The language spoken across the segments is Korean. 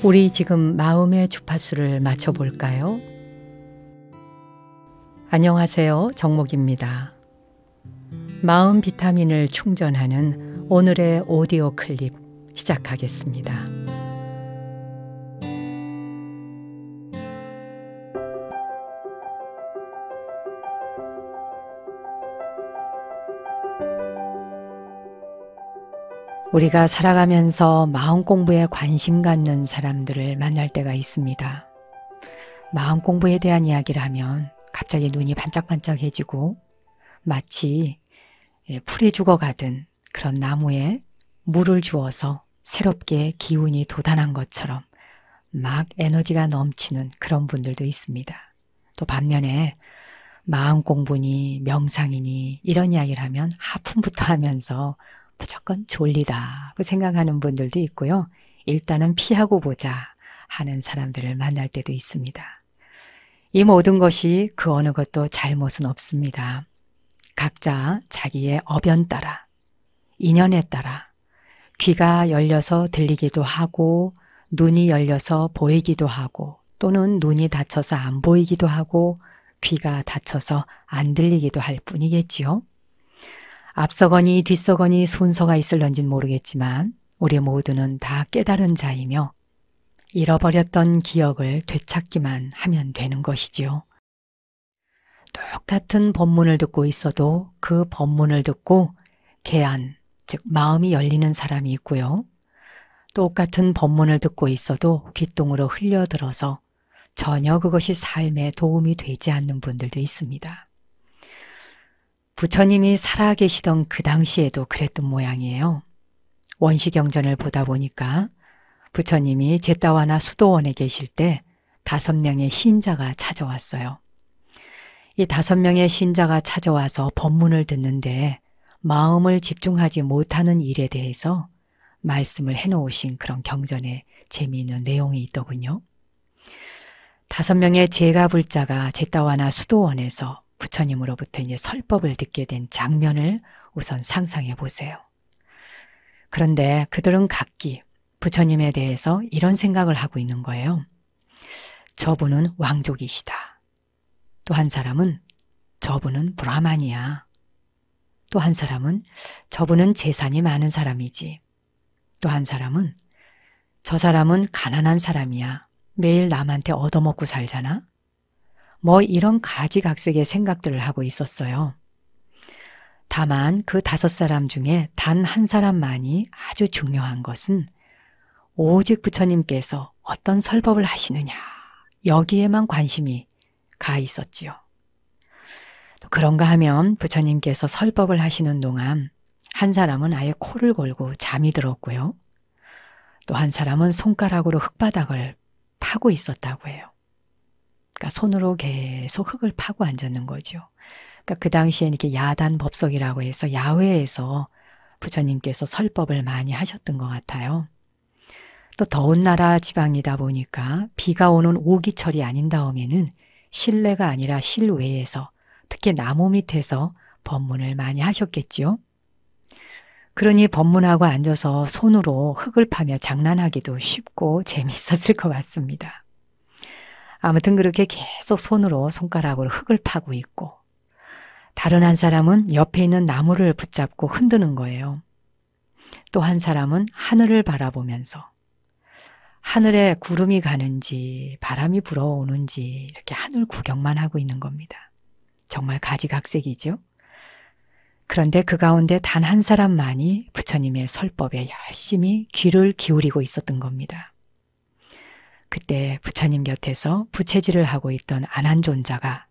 우리 지금 마음의 주파수를 맞춰볼까요? 안녕하세요. 정목입니다. 마음 비타민을 충전하는 오늘의 오디오 클립 시작하겠습니다. 우리가 살아가면서 마음 공부에 관심 갖는 사람들을 만날 때가 있습니다. 마음 공부에 대한 이야기를 하면 갑자기 눈이 반짝반짝해지고 마치 풀이 죽어가던 그런 나무에 물을 주어서 새롭게 기운이 돋아난 것처럼 막 에너지가 넘치는 그런 분들도 있습니다. 또 반면에 마음 공부니 명상이니 이런 이야기를 하면 하품부터 하면서 무조건 졸리다고 생각하는 분들도 있고요. 일단은 피하고 보자 하는 사람들을 만날 때도 있습니다. 이 모든 것이 그 어느 것도 잘못은 없습니다. 각자 자기의 업연 따라, 인연에 따라 귀가 열려서 들리기도 하고 눈이 열려서 보이기도 하고 또는 눈이 닫혀서 안 보이기도 하고 귀가 닫혀서 안 들리기도 할 뿐이겠지요. 앞서거니 뒤서거니 순서가 있을런진 모르겠지만 우리 모두는 다 깨달은 자이며 잃어버렸던 기억을 되찾기만 하면 되는 것이지요. 똑같은 법문을 듣고 있어도 그 법문을 듣고 개안, 즉 마음이 열리는 사람이 있고요. 똑같은 법문을 듣고 있어도 귓등으로 흘려들어서 전혀 그것이 삶에 도움이 되지 않는 분들도 있습니다. 부처님이 살아계시던 그 당시에도 그랬던 모양이에요. 원시경전을 보다 보니까 부처님이 제따와나 수도원에 계실 때 5명의 신자가 찾아왔어요. 이 5명의 신자가 찾아와서 법문을 듣는데 마음을 집중하지 못하는 일에 대해서 말씀을 해놓으신 그런 경전에 재미있는 내용이 있더군요. 5명의 제가불자가 제따와나 수도원에서 부처님으로부터 이제 설법을 듣게 된 장면을 우선 상상해 보세요. 그런데 그들은 각기 부처님에 대해서 이런 생각을 하고 있는 거예요. 저분은 왕족이시다. 또 한 사람은 저분은 브라만이야. 또 한 사람은 저분은 재산이 많은 사람이지. 또 한 사람은 저 사람은 가난한 사람이야. 매일 남한테 얻어먹고 살잖아. 뭐 이런 가지각색의 생각들을 하고 있었어요. 다만 그 5사람 중에 단 한 사람만이 아주 중요한 것은 오직 부처님께서 어떤 설법을 하시느냐 여기에만 관심이 가 있었지요. 또 그런가 하면 부처님께서 설법을 하시는 동안 한 사람은 아예 코를 골고 잠이 들었고요. 또 한 사람은 손가락으로 흙바닥을 파고 있었다고 해요. 그러니까 손으로 계속 흙을 파고 앉았는 거죠. 그러니까 그 당시에 이렇게 야단 법석이라고 해서 야외에서 부처님께서 설법을 많이 하셨던 것 같아요. 또 더운 나라 지방이다 보니까 비가 오는 오기철이 아닌 다음에는 실내가 아니라 실외에서 특히 나무 밑에서 법문을 많이 하셨겠지요. 그러니 법문하고 앉아서 손으로 흙을 파며 장난하기도 쉽고 재밌었을 것 같습니다. 아무튼 그렇게 계속 손으로 손가락으로 흙을 파고 있고 다른 한 사람은 옆에 있는 나무를 붙잡고 흔드는 거예요. 또 한 사람은 하늘을 바라보면서 하늘에 구름이 가는지 바람이 불어오는지 이렇게 하늘 구경만 하고 있는 겁니다. 정말 가지각색이죠. 그런데 그 가운데 단 한 사람만이 부처님의 설법에 열심히 귀를 기울이고 있었던 겁니다. 그때 부처님 곁에서 부채질을 하고 있던 안한존자가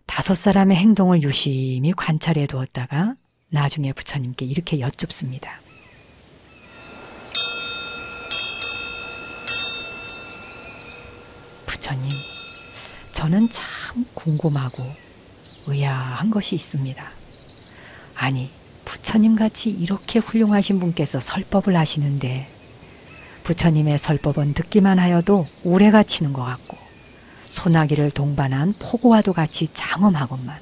5사람의 행동을 유심히 관찰해 두었다가 나중에 부처님께 이렇게 여쭙습니다. 부처님, 저는 참 궁금하고 의아한 것이 있습니다. 아니, 부처님같이 이렇게 훌륭하신 분께서 설법을 하시는데 부처님의 설법은 듣기만 하여도 우레가 치는 것 같고 소나기를 동반한 폭우와도 같이 장엄하건만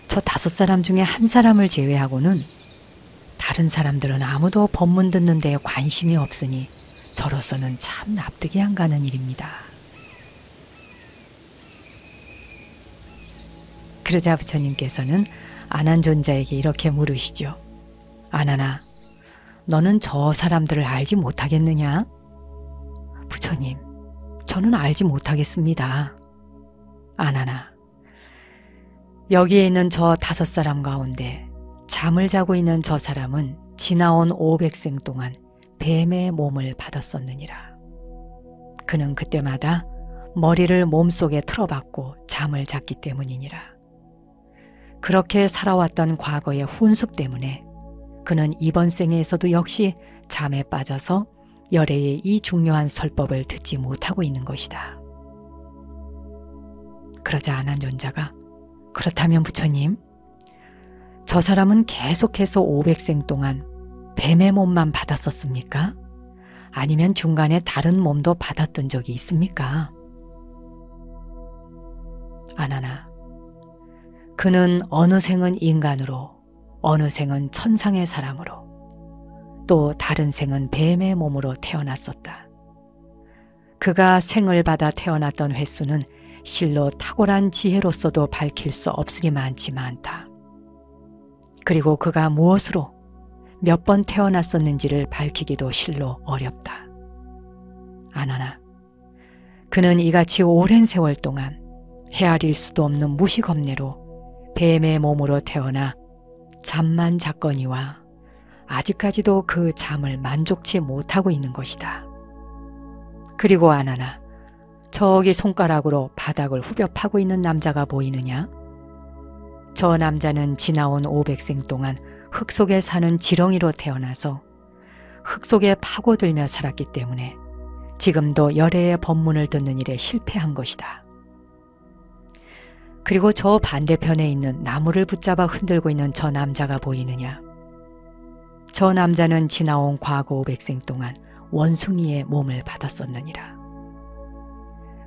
저 5사람 중에 한 사람을 제외하고는 다른 사람들은 아무도 법문 듣는 데에 관심이 없으니 저로서는 참 납득이 안 가는 일입니다. 그러자 부처님께서는 아난존자에게 이렇게 물으시죠. 아나나, 너는 저 사람들을 알지 못하겠느냐? 부처님, 저는 알지 못하겠습니다. 아나나, 여기에 있는 저 5사람 가운데 잠을 자고 있는 저 사람은 지나온 500생 동안 뱀의 몸을 받았었느니라. 그는 그때마다 머리를 몸속에 틀어박고 잠을 잤기 때문이니라. 그렇게 살아왔던 과거의 훈습 때문에 그는 이번 생에서도 역시 잠에 빠져서 열애의 이 중요한 설법을 듣지 못하고 있는 것이다. 그러자 아난존자가 그렇다면 부처님, 저 사람은 계속해서 500생 동안 뱀의 몸만 받았었습니까? 아니면 중간에 다른 몸도 받았던 적이 있습니까? 아나나, 그는 어느 생은 인간으로, 어느 생은 천상의 사람으로, 또 다른 생은 뱀의 몸으로 태어났었다. 그가 생을 받아 태어났던 횟수는 실로 탁월한 지혜로서도 밝힐 수 없으리만치 많다. 그리고 그가 무엇으로 몇 번 태어났었는지를 밝히기도 실로 어렵다. 아나나, 그는 이같이 오랜 세월 동안 헤아릴 수도 없는 무식업내로 뱀의 몸으로 태어나 잠만 잤거니와 아직까지도 그 잠을 만족치 못하고 있는 것이다. 그리고 아나나, 저기 손가락으로 바닥을 후벼 파고 있는 남자가 보이느냐? 저 남자는 지나온 500생 동안 흙 속에 사는 지렁이로 태어나서 흙 속에 파고들며 살았기 때문에 지금도 열애의 법문을 듣는 일에 실패한 것이다. 그리고 저 반대편에 있는 나무를 붙잡아 흔들고 있는 저 남자가 보이느냐? 저 남자는 지나온 과거 500생 동안 원숭이의 몸을 받았었느니라.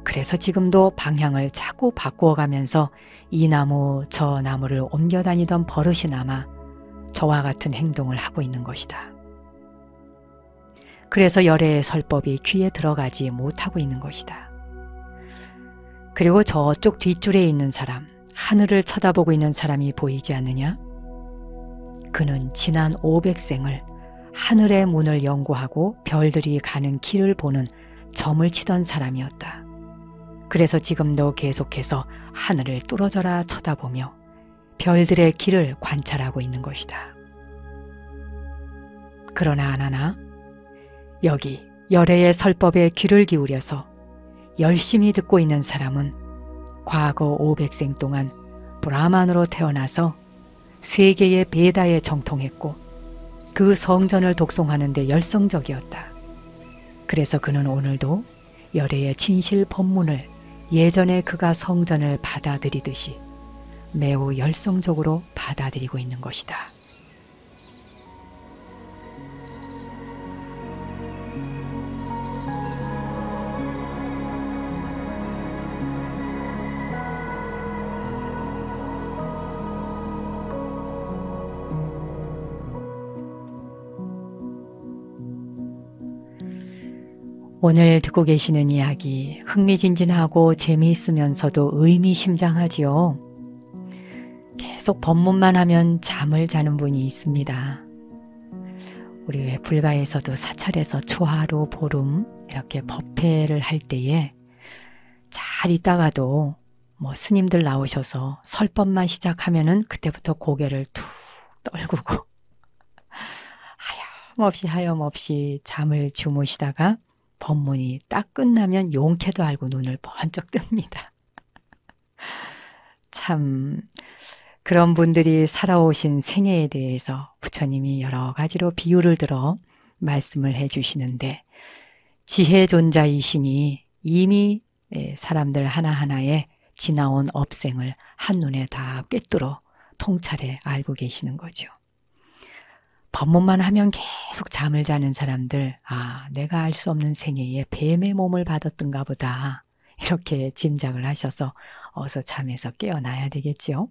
그래서 지금도 방향을 자꾸 바꾸어가면서 이 나무 저 나무를 옮겨 다니던 버릇이 남아 저와 같은 행동을 하고 있는 것이다. 그래서 열애의 설법이 귀에 들어가지 못하고 있는 것이다. 그리고 저쪽 뒷줄에 있는 사람, 하늘을 쳐다보고 있는 사람이 보이지 않느냐? 그는 지난 500생을 하늘의 문을 연구하고 별들이 가는 길을 보는 점을 치던 사람이었다. 그래서 지금도 계속해서 하늘을 뚫어져라 쳐다보며 별들의 길을 관찰하고 있는 것이다. 그러나 아나나, 여기 열애의 설법에 귀를 기울여서 열심히 듣고 있는 사람은 과거 500생 동안 브라만으로 태어나서 세계의 베다에 정통했고 그 성전을 독송하는 데 열성적이었다. 그래서 그는 오늘도 열애의 진실 법문을 예전에 그가 성전을 받아들이듯이 매우 열성적으로 받아들이고 있는 것이다. 오늘 듣고 계시는 이야기 흥미진진하고 재미있으면서도 의미심장하지요. 계속 법문만 하면 잠을 자는 분이 있습니다. 우리 왜 불가에서도 사찰에서 초하루, 보름 이렇게 법회를 할 때에 잘 있다가도 스님들 나오셔서 설법만 시작하면은 그때부터 고개를 툭 떨구고 하염없이 잠을 주무시다가 법문이 딱 끝나면 용케도 알고 눈을 번쩍 뜹니다. 참 그런 분들이 살아오신 생애에 대해서 부처님이 여러 가지로 비유를 들어 말씀을 해주시는데 지혜존자이시니 이미 사람들 하나하나의 지나온 업생을 한눈에 다 꿰뚫어 통찰해 알고 계시는 거죠. 법문만 하면 계속 잠을 자는 사람들, 내가 알 수 없는 생애에 뱀의 몸을 받았던가 보다 이렇게 짐작을 하셔서 어서 잠에서 깨어나야 되겠죠.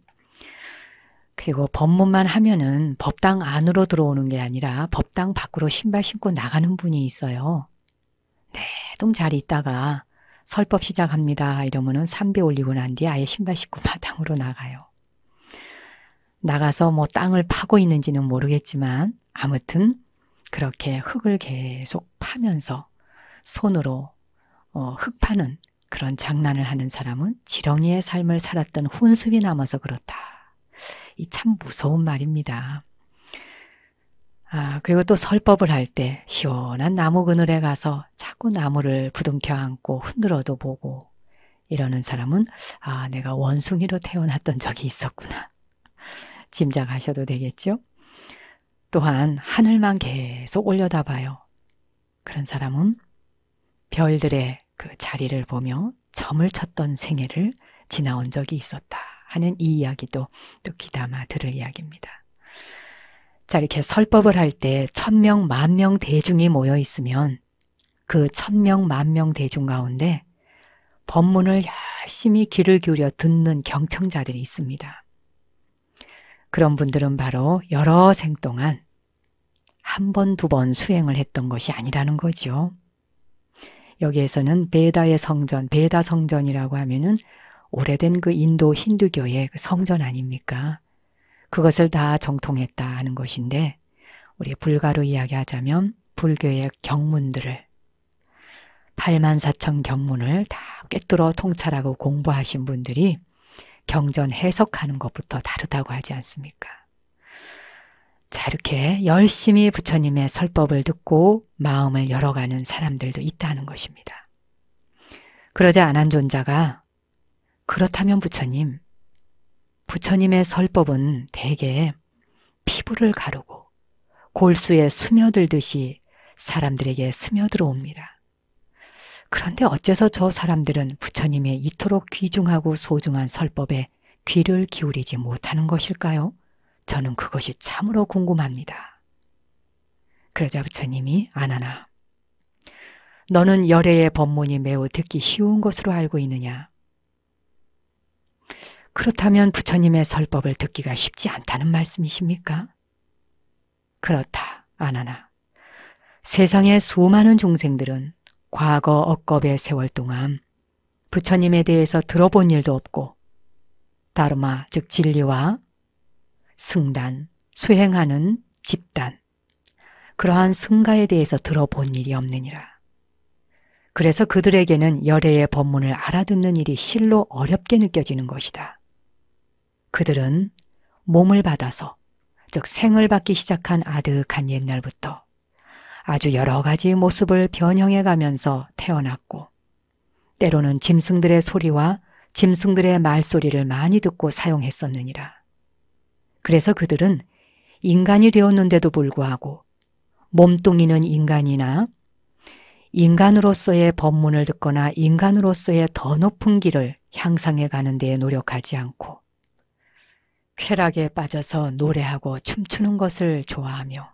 그리고 법문만 하면은 법당 안으로 들어오는 게 아니라 법당 밖으로 신발 신고 나가는 분이 있어요. 대동 잘 있다가 설법 시작합니다 이러면은 삼배 올리고 난 뒤에 아예 신발 신고 마당으로 나가요. 나가서 뭐 땅을 파고 있는지는 모르겠지만 아무튼 그렇게 흙을 계속 파면서 손으로 흙 파는 그런 장난을 하는 사람은 지렁이의 삶을 살았던 훈습이 남아서 그렇다. 이 참 무서운 말입니다. 그리고 또 설법을 할 때 시원한 나무 그늘에 가서 자꾸 나무를 부둥켜 안고 흔들어도 보고 이러는 사람은 내가 원숭이로 태어났던 적이 있었구나. 짐작하셔도 되겠죠? 또한 하늘만 계속 올려다봐요. 그런 사람은 별들의 그 자리를 보며 점을 쳤던 생애를 지나온 적이 있었다 하는 이 이야기도 또 귀담아 들을 이야기입니다. 자, 이렇게 설법을 할 때 1000명, 10,000명 대중이 모여 있으면 그 1000명, 10,000명 대중 가운데 법문을 열심히 귀를 기울여 듣는 경청자들이 있습니다. 그런 분들은 바로 여러 생 동안 한 번, 두 번 수행을 했던 것이 아니라는 거죠. 여기에서는 베다의 성전, 베다 성전이라고 하면은 오래된 그 인도 힌두교의 그 성전 아닙니까? 그것을 다 정통했다 하는 것인데 우리 불가로 이야기하자면 불교의 경문들을 84,000 경문을 다 꿰뚫어 통찰하고 공부하신 분들이 경전 해석하는 것부터 다르다고 하지 않습니까? 자, 이렇게 열심히 부처님의 설법을 듣고 마음을 열어가는 사람들도 있다는 것입니다. 그러자 안한존자가 그렇다면 부처님의 설법은 대개 피부를 가르고 골수에 스며들듯이 사람들에게 스며들어옵니다. 그런데 어째서 저 사람들은 부처님의 이토록 귀중하고 소중한 설법에 귀를 기울이지 못하는 것일까요? 저는 그것이 참으로 궁금합니다. 그러자 부처님이 아나나, 너는 열애의 법문이 매우 듣기 쉬운 것으로 알고 있느냐? 그렇다면 부처님의 설법을 듣기가 쉽지 않다는 말씀이십니까? 그렇다, 아나나. 세상의 수많은 중생들은 과거 억겁의 세월 동안 부처님에 대해서 들어본 일도 없고 다르마, 즉 진리와 승단, 수행하는 집단, 그러한 승가에 대해서 들어본 일이 없느니라. 그래서 그들에게는 열애의 법문을 알아듣는 일이 실로 어렵게 느껴지는 것이다. 그들은 몸을 받아서, 즉 생을 받기 시작한 아득한 옛날부터 아주 여러 가지 모습을 변형해 가면서 태어났고 때로는 짐승들의 소리와 짐승들의 말소리를 많이 듣고 사용했었느니라. 그래서 그들은 인간이 되었는데도 불구하고 몸뚱이는 인간이나 인간으로서의 법문을 듣거나 인간으로서의 더 높은 길을 향상해 가는 데에 노력하지 않고 쾌락에 빠져서 노래하고 춤추는 것을 좋아하며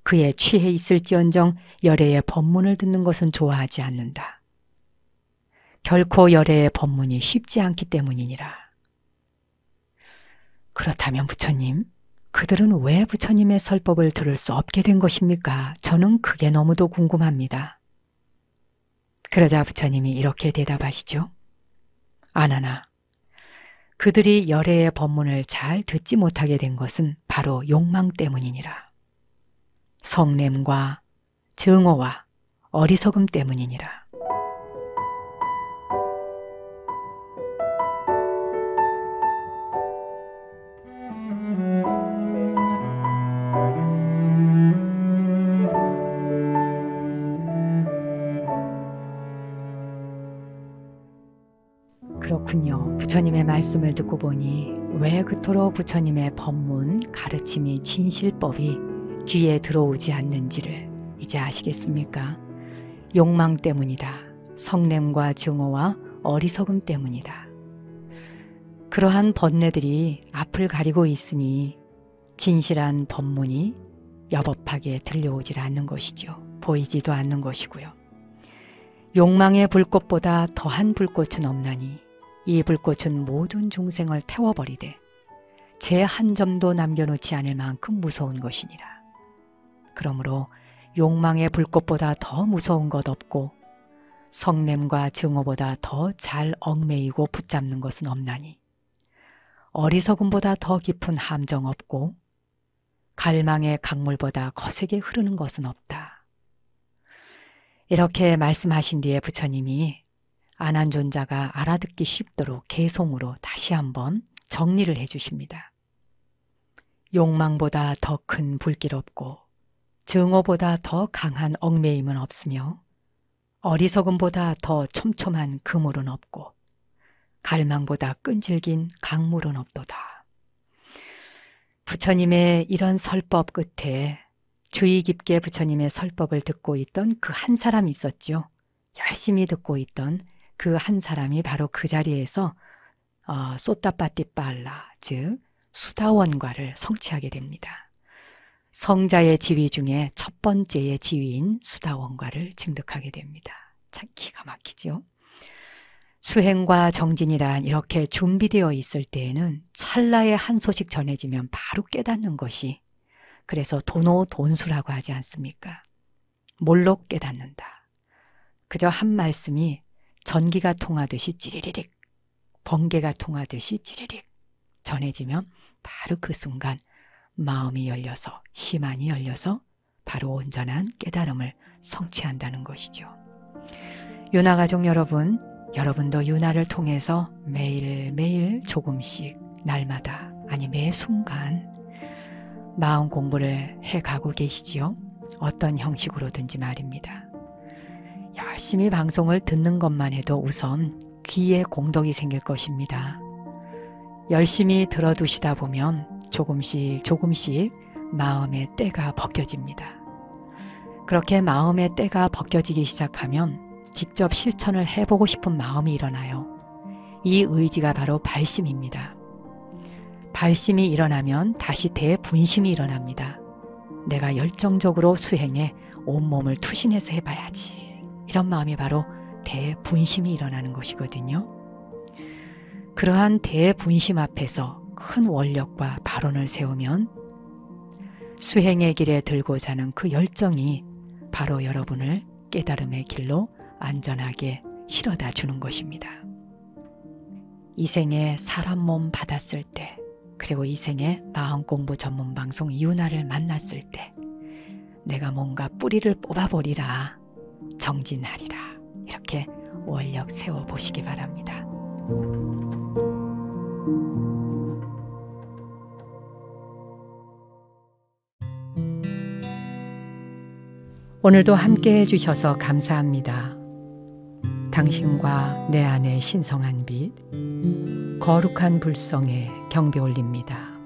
그에 취해 있을지언정 열애의 법문을 듣는 것은 좋아하지 않는다. 결코 열애의 법문이 쉽지 않기 때문이니라. 그렇다면 부처님, 그들은 왜 부처님의 설법을 들을 수 없게 된 것입니까? 저는 그게 너무도 궁금합니다. 그러자 부처님이 이렇게 대답하시죠. 아나나, 그들이 열애의 법문을 잘 듣지 못하게 된 것은 바로 욕망 때문이니라. 성냄과 증오와 어리석음 때문이니라. 그렇군요. 부처님의 말씀을 듣고 보니 왜 그토록 부처님의 법문, 가르침이 진실법이 귀에 들어오지 않는지를 이제 아시겠습니까? 욕망 때문이다. 성냄과 증오와 어리석음 때문이다. 그러한 번뇌들이 앞을 가리고 있으니 진실한 법문이 여법하게 들려오질 않는 것이죠. 보이지도 않는 것이고요. 욕망의 불꽃보다 더한 불꽃은 없나니 이 불꽃은 모든 중생을 태워버리되 제 한 점도 남겨놓지 않을 만큼 무서운 것이니라. 그러므로 욕망의 불꽃보다 더 무서운 것 없고 성냄과 증오보다 더 잘 얽매이고 붙잡는 것은 없나니 어리석음보다 더 깊은 함정 없고 갈망의 강물보다 거세게 흐르는 것은 없다. 이렇게 말씀하신 뒤에 부처님이 아난존자가 알아듣기 쉽도록 개송으로 다시 한번 정리를 해 주십니다. 욕망보다 더 큰 불길 없고 증오보다 더 강한 얽매임은 없으며 어리석음보다 더 촘촘한 그물은 없고 갈망보다 끈질긴 강물은 없도다. 부처님의 이런 설법 끝에 주의 깊게 부처님의 설법을 듣고 있던 그 한 사람이 있었죠. 열심히 듣고 있던 그 한 사람이 바로 그 자리에서 소따빠띠빨라, 즉 수다원과를 성취하게 됩니다. 성자의 지위 중에 첫 번째의 지위인 수다원과를 증득하게 됩니다. 참 기가 막히죠. 수행과 정진이란 이렇게 준비되어 있을 때에는 찰나의 한 소식 전해지면 바로 깨닫는 것이, 그래서 도노돈수라고 하지 않습니까? 뭘로 깨닫는다. 그저 한 말씀이 전기가 통하듯이 찌리리릭, 번개가 통하듯이 찌리릭 전해지면 바로 그 순간 마음이 열려서, 심안이 열려서 바로 온전한 깨달음을 성취한다는 것이죠. 윤화가족 여러분, 여러분도 윤화를 통해서 매일매일 조금씩 날마다, 아니 매 순간 마음 공부를 해가고 계시지요? 어떤 형식으로든지 말입니다. 열심히 방송을 듣는 것만 해도 우선 귀에 공덕이 생길 것입니다. 열심히 들어두시다 보면 조금씩 마음의 때가 벗겨집니다. 그렇게 마음의 때가 벗겨지기 시작하면 직접 실천을 해보고 싶은 마음이 일어나요. 이 의지가 바로 발심입니다. 발심이 일어나면 다시 대분심이 일어납니다. 내가 열정적으로 수행에 온몸을 투신해서 해봐야지. 이런 마음이 바로 대분심이 일어나는 것이거든요. 그러한 대분심 앞에서 큰 원력과 발언을 세우면 수행의 길에 들고자 하는 그 열정이 바로 여러분을 깨달음의 길로 안전하게 실어다 주는 것입니다. 이 생에 사람 몸 받았을 때, 그리고 이 생에 마음공부 전문방송 윤화를 만났을 때 내가 뭔가 뿌리를 뽑아버리라, 정진하리라, 이렇게 원력 세워보시기 바랍니다. 오늘도 함께 해주셔서 감사합니다. 당신과 내 안의 신성한 빛, 거룩한 불성에 경배 올립니다.